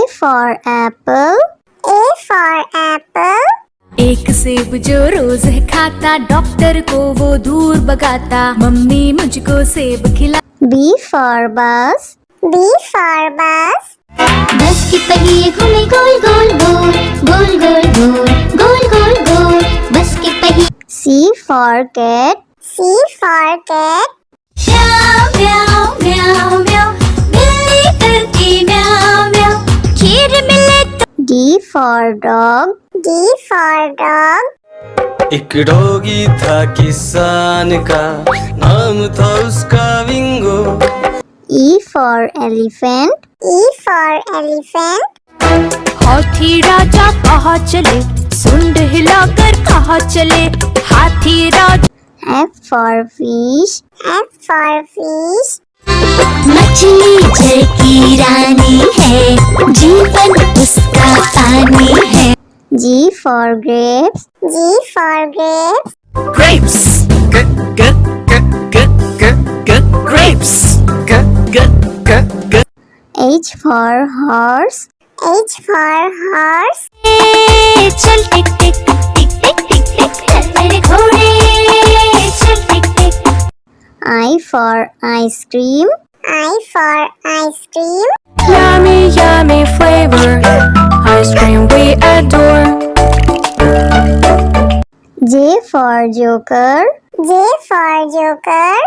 for apple. A for apple. एक सेब जो रोज है खाता, डॉक्टर को वो दूर भगाता, मम्मी मुझको सेब खिला। B for bus. B for bus. बस के पहिए घूमे गोल गोल गोल, गोल गोल गोल, गोल गोल गोल, बस के पहिए। C for cat. C for cat. म्याऊ म्याऊ म्याऊ म्याऊ, बिल्ली करती म्याऊ म्याऊ, खीर मिले तो। D for dog. D for dog. एक डॉगी था किसान का, नाम था उसका विंगो। E for elephant. E for elephant. हाथी राजा कहाँ चले, सुंड हिलाकर कहाँ चले, हाथी राजा। F for fish. F for fish. मछली जल की रानी है, जीवन उसका पानी है। G for grapes. G for grapes. Grapes. Grapes. H for horse. H for horse. चल टिक टिक टिक टिक टिक टिक, चल मेरे घोड़े, चल टिक टिक। I for ice cream. I for ice cream. Yummy, yummy flavor, ice cream we adore. J for joker. J for joker.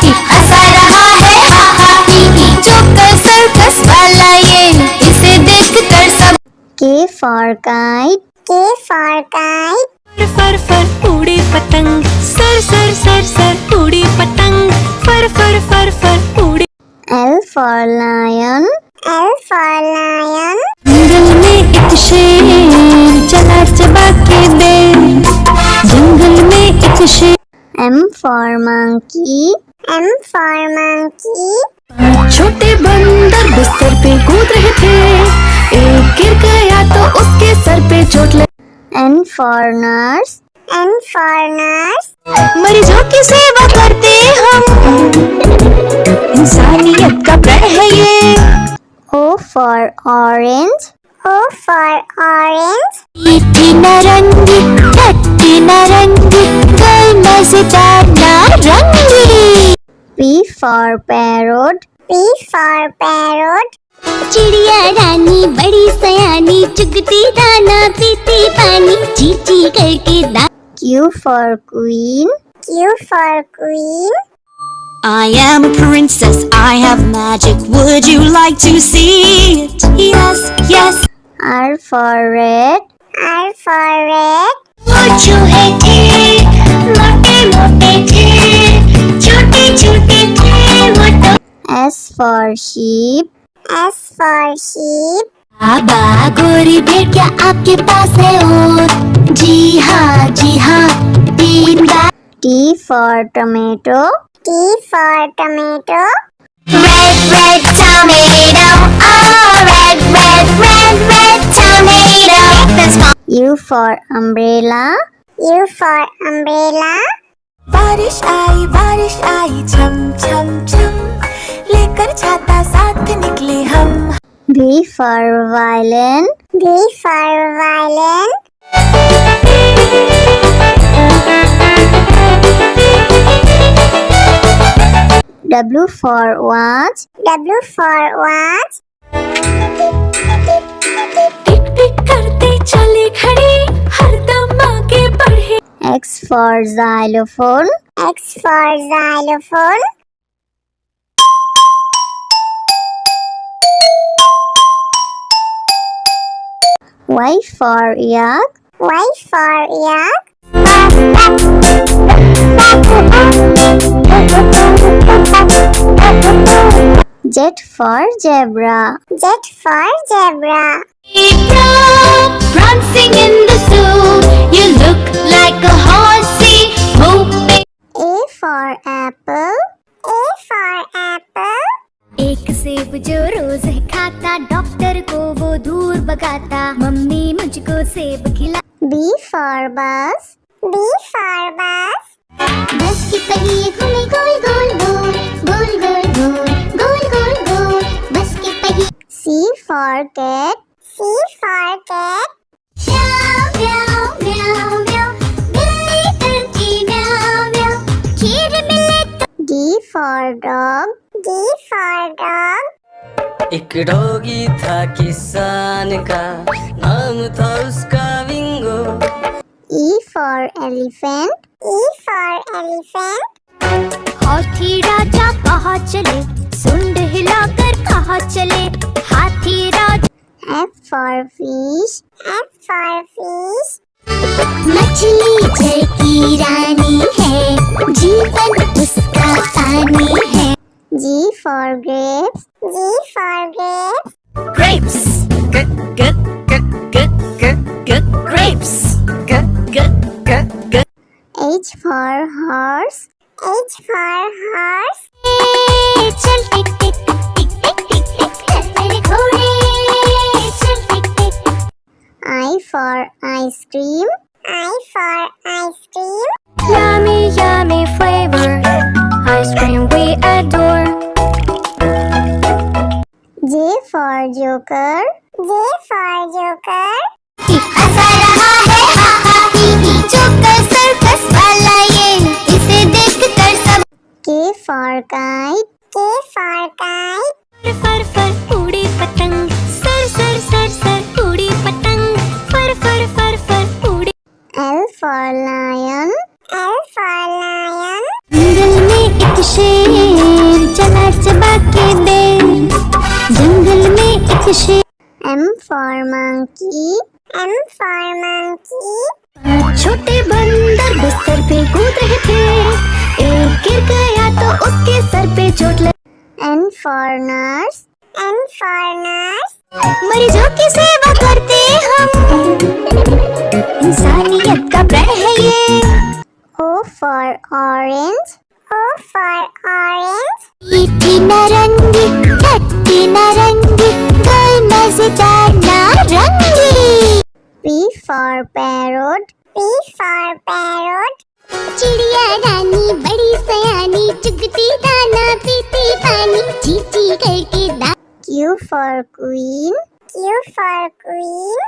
हंसा रहा है हा हा ही ही, joker circus वाला ये, इसे देखकर सब। K for kite. K for kite. फर फर उड़ी पतंग, सर सर सर सर उड़ी पतंग, फर फर फर फर उड़ी। L for lion. L for lion. जंगल में एक शेर चला चबा के दे, जंगल में एक शेर। M for monkey. M for monkey. छोटे बंदर बिस्तर पे कूद रहे थे, एक गिर गया तो उसके सर पे चोट लगी। N for nurse. N for nurse. मरीजों की सेवा करते हम, इंसानियत का प्रण है ये। O for orange. O for orange. मीठी नारंगी, खट्टी नारंगी, कल मजेदार नारंगी। P for parrot. P for parrot. चिड़िया रानी बड़ी सयानी, चुगती दाना पीती पानी, ची ची करके दा। Q for queen. Q for queen. I am a princess, I have magic, would you like to see it? Yes, yes. R for red. R for red. वो चूहे थे, मोटे मोटे थे, छोटे छोटे थे वो तो। S for sheep. S for sheep. बाबा गोरी भेड़िया आपके पास है और, जी हाँ, 3 बार। T for tomato. T for tomato. Red, red tomato, oh, red, red, red, red tomato. Let's go. U for umbrella. U for umbrella. बारिश आई छम छम छम, लेकर छाता साथ निकले हम। V for violin. V for violin. W for watch. W for watch. टिक टिक करते चले घड़ी, हरदम आगे बढ़े। X for xylophone. X for xylophone. Y for yak. Y for yak. Z for zebra. Z for zebra. Prancing in the zoo, you look like a horsey, moving. A for apple. A for apple. एक सेब जो रोज है खाता, doctor को वो दूर भगाता, mummy मुझको सेब खिला। B for bus. B for bus. बस के पहिए घूमे गोल गोल गोल, गोल गोल गोल, गोल गोल गोल, बस के पहिए। C for cat. C for cat. Meow meow meow meow, बिल्ली करती meow meow, खीर मिले तो D for dog. D for dog. एक डॉगी था किसान का, नाम था उसका विंगो। E for elephant. E for elephant. हाथी राजा कहाँ चले, सुंड हिलाकर कहाँ चले, हाथी राजा। F for fish. F for fish. मछली जल की रानी है, जीवन उसका पानी है। G for grapes. G for grapes. Grapes. Grapes. H for horse. H for horse. चल टिक टिक टिक टिक टिक टिक चल मेरे घोड़े, चल टिक टिक। I for ice cream. I for ice cream. Yummy, yummy flavor. Ice cream we adore. J for joker. J for joker. हंसा रहा है हा हा ही ही, joker circus वाला ये, इसे देखकर सब। K for kite. K for kite. फर फर उड़ी पतंग, सर सर सर सर उड़ी पतंग, फर फर फर फर उड़ी। L for lion. L for lion. जंगल में एक शेर चला चबा के बेर, जंगल में एक शेर। M for monkey. M for monkey. छोटे बंदर बिस्तर पे कूद रहे थे, एक गिर गया तो उसके सर पे चोट लगी। N for nurse. N for nurse. मरीजों की सेवा करते हम, इंसानियत का प्रण है ये। O for orange. O for orange. मीठी नारंगी, खट्टी नारंगी, कोई मजेदार नारंगी। P for parrot. P for parrot. चिड़िया रानी बड़ी सयानी, चुगती दाना पीती पानी, चींची करके दा। Q for queen. Q for queen.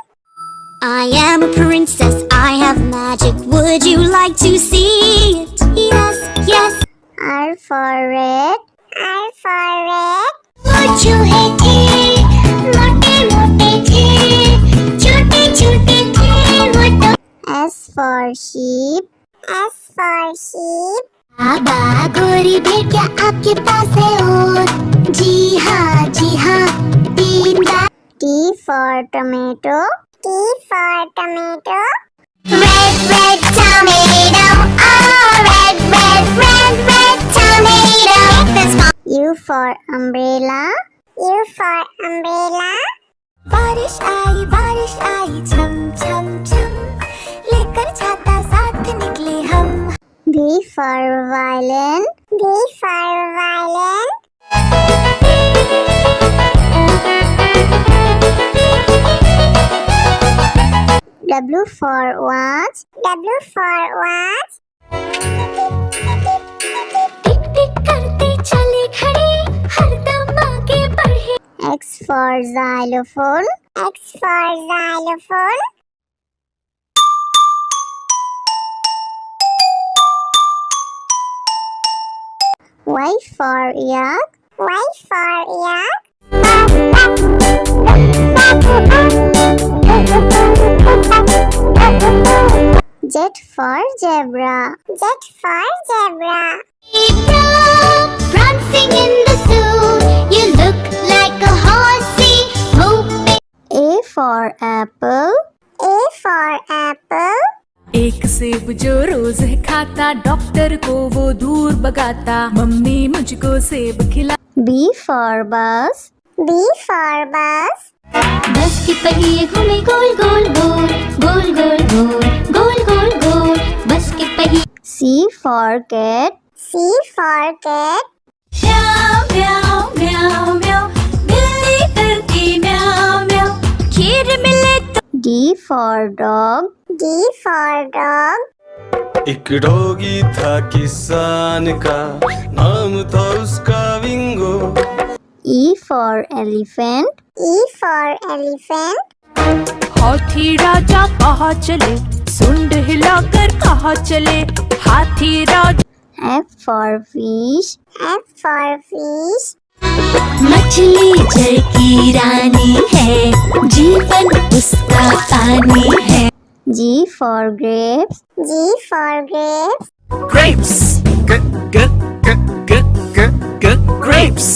I am a princess, I have magic, would you like to see it? Yes, yes. R for red. R for red. वो चूहे थे, मोटे मोटे थे, छोटे छोटे थे वो तो। S for sheep. S for sheep. बाबा गोरी भेड़ क्या आपके पास है और? जी हाँ 3 बार। T for tomato. T for tomato. Red, red tomato, oh red, red, red, red tomato. This one. U for umbrella. U for umbrella. बारिश आई छम छम छम, लेकर छाता साथ निकले हम। V for violin. V for violin. W for watch. W for watch. टिक टिक करते चले खड़े, हरदम आगे बढ़े। X for xylophone. X for xylophone. Y for yak. Y for yak. Z for zebra. Z for zebra. Prancing in the zoo, you look like a horsey, moving. A for apple. A for apple. एक सेब जो रोज खाता, doctor को वो दूर भगाता, mummy मुझको सेब खिला। B for bus. B for bus. बस के पहिए घूमे गोल गोल गोल, गोल गोल गोल, गोल गोल गोल, बस के पहिए। C for cat. C for cat. म्याऊ म्याऊ म्याऊ म्याऊ, बिल्ली करती म्याऊ म्याऊ, खीर मिले तो। D for dog. D for dog. एक डॉगी था किसान का, नाम था उसका विंगो। E for elephant. E for elephant. हाथी राजा कहाँ चले, सुंड हिलाकर कहाँ चले, हाथी राजा। F for fish. F for fish. मछली जल की रानी है, जीवन उसका पानी है। G for grapes. G for grapes. Grapes. Grapes.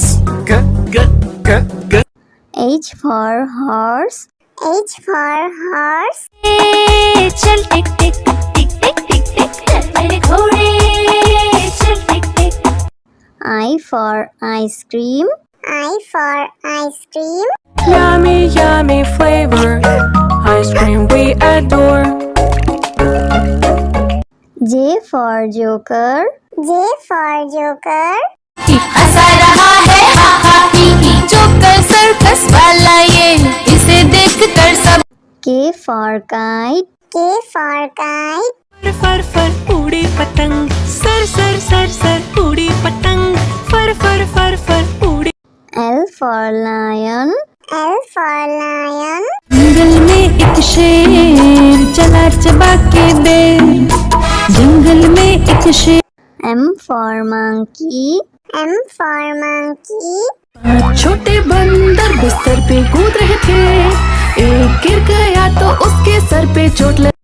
H for horse. H for horse. चल टिक टिक टिक टिक टिक टिक चल मेरे घोड़े, चल टिक टिक। I for ice cream. I for ice cream. Yummy, yummy flavor, ice cream we adore. J for joker. J for joker. हंसा रहा है हा हा ही ही, joker circus वाला ये, इसे देख कर सब। K for kite. K for kite. फर फर उड़ी पतंग, सर सर सर सर उड़ी पतंग, फर फर फर फर उड़ी। L for lion. L for lion. जंगल में एक शेर चला चबा के बेर, जंगल में एक शेर। M for monkey. M for monkey. छोटे बंदर बिस्तर पे कूद रहे थे, एक गिर गया तो उसके सर पे चोट लगी।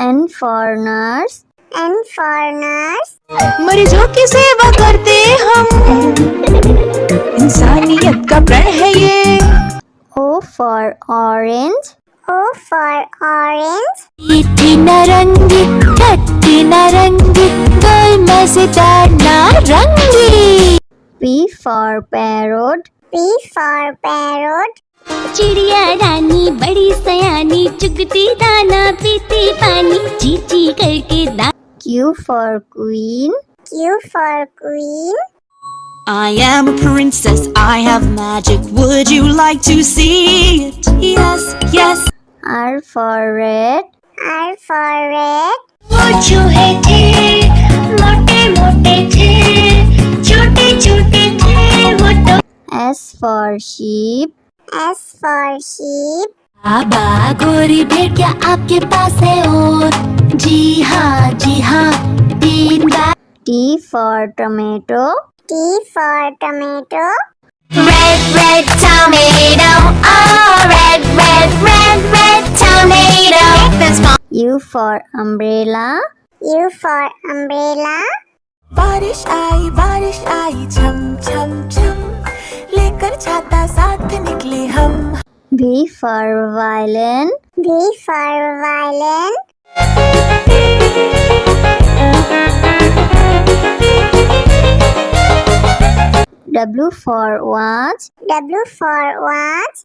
N for nurse. N for nurse. मरीजों की सेवा करते हम, इंसानियत का प्रण है ये। O for orange. O for orange. मीठी नारंगी, खट्टी नारंगी, गोल मजेदार नारंगी। P for parrot. P for parrot. चिड़िया रानी बड़ी सयानी, चुगती दाना पीती पानी, चींची करके दा। Q for queen. Q for queen. I am a princess, I have magic, would you like to see it? Yes, yes. R for red. R for red. वो चूहे थे, मोटे मोटे थे, छोटे छोटे थे वो तो। S for sheep. S for sheep. बाबा गोरी भेड़िया आपके पास है और, जी हाँ 3 बार। T for tomato. T for tomato. Red, red tomato, oh red, red, red, red tomato. That's my U for umbrella. U for umbrella. बारिश आई छम छम छम, लेकर छाता साथ निकले हम। V for violin. V for violin. W for watch. W for watch.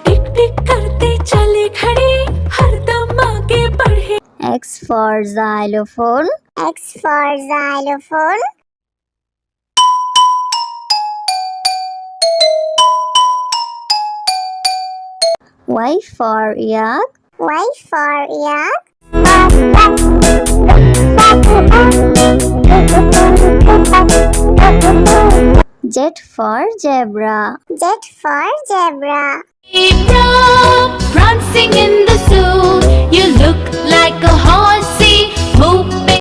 टिक टिक करते चले खड़े, हरदम आगे बढ़े। X for xylophone. X for xylophone. Y for yak. Y for yak. Z for zebra. Z for zebra. zebra prancing in the zoo. You look like a horse.